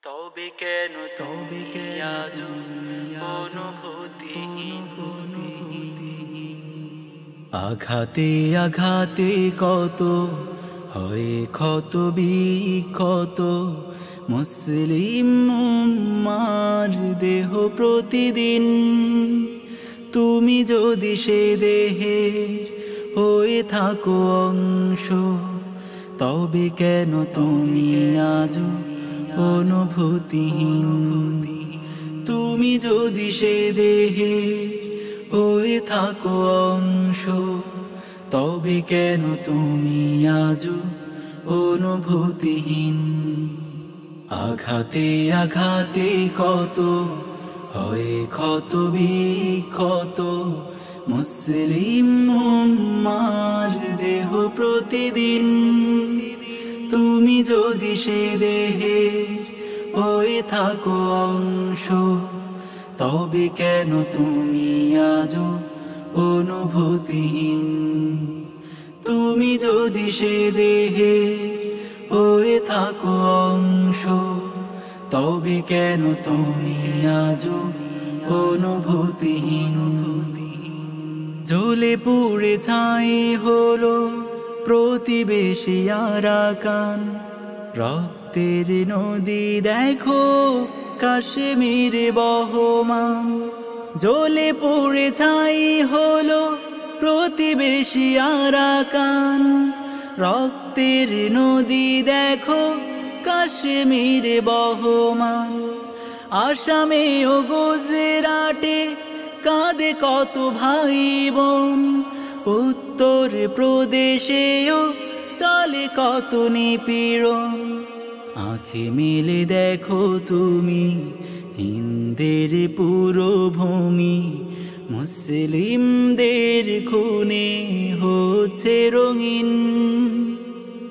তবে কেন তুমি আজ অনুভূতিহীন? আঘাতে আঘাতে কত হয় ক্ষত বিক্ষত মুসলিম উম্মার দেহ প্রতিদিন। তুমি যদি সে দেহের হয়ে থাকো অংশ, তবে কেন তুমি আজ অনুভূতিহীন? তুমি যদি সে দেহে হয়ে থাকো অংশ, তবে কেন তুমি আজ অনুভূতিহীন? আঘাতে আঘাতে কত হয় ক্ষত বিক্ষত মুসলিম উম্মার দেহ প্রতিদিন। তুমি যদি সে দেহে হয়ে থাকো অংশ, তবে কেন তুমি আজ অনুভূতিহীন? তুমি যদি সে দেহে হয়ে থাকো অংশ, তবে কেন তুমি আজ অনুভূতিহীন? জ্বলে পুড়ে ছাই হলো প্রতিবেশী আরাকান, রক্তের নদী দেখো কাশ্মীরে বহমান। জ্বলে পুড়ে ছাই হলো প্রতিবেশী আরাকান, রক্তের নদী দেখো কাশ্মীরে বহমান। আসামে ও গুজরাটে কাঁদে কত ভাই বোন, উত্তর প্রদেশেও চলে কত নিপীড়ন। আঁখে মেলে দেখো তুমি হিন্দের পুরো ভূমি, মুসলিমদের খুনে হচ্ছে রঙিন।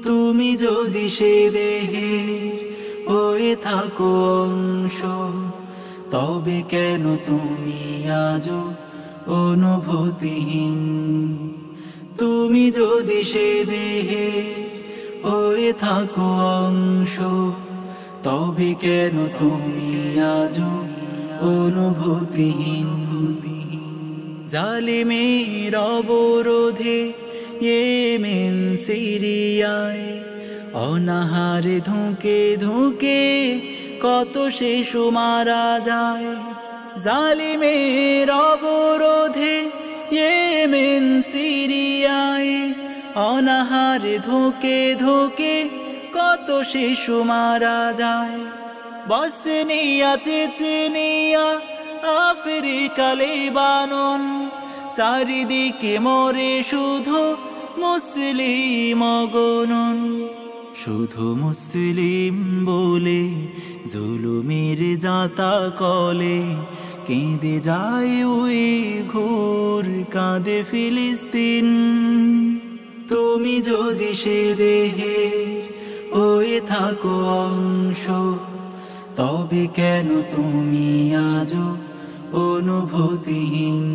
তুমি যদি সে দেহে হয়ে থাকো অংশ, তবে কেন তুমি আজ অনুভূতিহীন? তুমি যদি সে দেহে হয়ে থাকো অংশ, তবে কেন তুমি আজ অনুভূতিহীন? জালিমের অবরোধে ইয়েমেন সিরিয়ায় অনাহারে ধুঁকে ধুঁকে কত শিশু মারা যায়। জালিমের অবরোধে ইয়েমেন সিরিয়ায় অনাহারে ধুঁকে ধুঁকে কত শিশু মারা যায়। বসনিয়া চেচনিয়া আফ্রিকা লেবানন, চারিদিকে মরে শুধু মুসলিম গণন। শুধু মুসলিম বলে জুলুমের জাতা কলে কেঁদে যায় উইঘুর, কাঁদে ফিলিস্তিন। তুমি যদি সে দেহে হয়ে থাকো অংশ, তবে কেন তুমি আজ অনুভূতিহীন?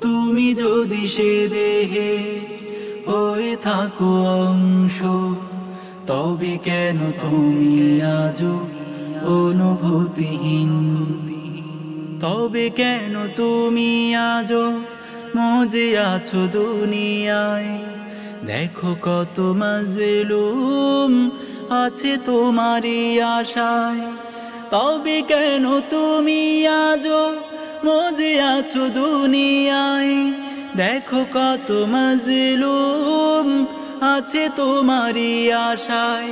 তুমি যদি সে দেহে হয়ে থাকো অংশ, তবে কেন তুমি আজ অনুভূতিহীন? তবে কেন তুমি আজ মজে আছো দুনিয়ায়? দেখো কত মাজলুম আছে তোমারই আশায়। তবে কেন তুমি আজ মজে আছো দুনিয়ায়? দেখো কত মাজলুম আছে তোমারই আশায়।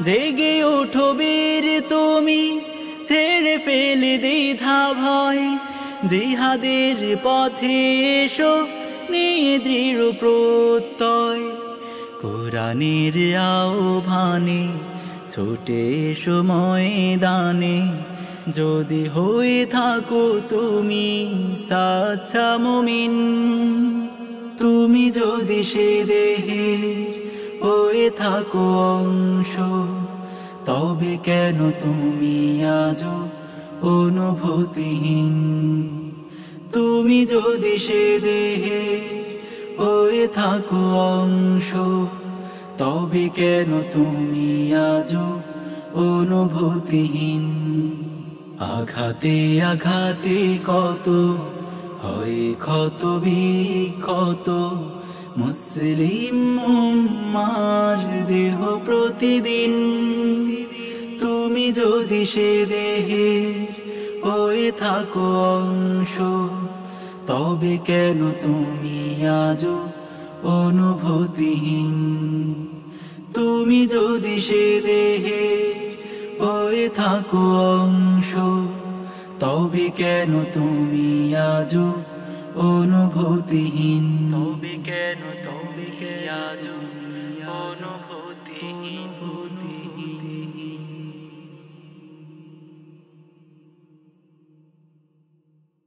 জেগে ওঠো বীর তুমি, ছেড়ে ফেলে দ্বিধা ভয়, জিহাদের পথে এসো নিয়ে দৃঢ় প্রত্যয়। কোরআনের আহ্বানে ছুটে এসো ময়দানে, যদি হয়ে থাকো তুমি সাচ্চা মুমিন। তুমি যদি সে দেহে হয়ে থাকো অংশ, তবে কেন তুমি আজ অনুভূতিহীন? তুমি যদি সে দেহে হয়ে থাকো অংশ, তবে কেন তুমি আজ অনুভূতিহীন। আঘাতে আঘাতে কত হয় ক্ষত বিক্ষত মুসলিম উম্মার দেহ প্রতিদিন। তুমি যদি সে দেহে হয়ে থাকো অংশ, তবে কেন তুমি আজও অনুভূতিহীন? তুমি যদি সে দেহে হয়ে থাকো অংশ, তবে কেন তুমি আজও অনুভূতিহীন? তবে কেন তুমি আজও অনুভূতিহীন?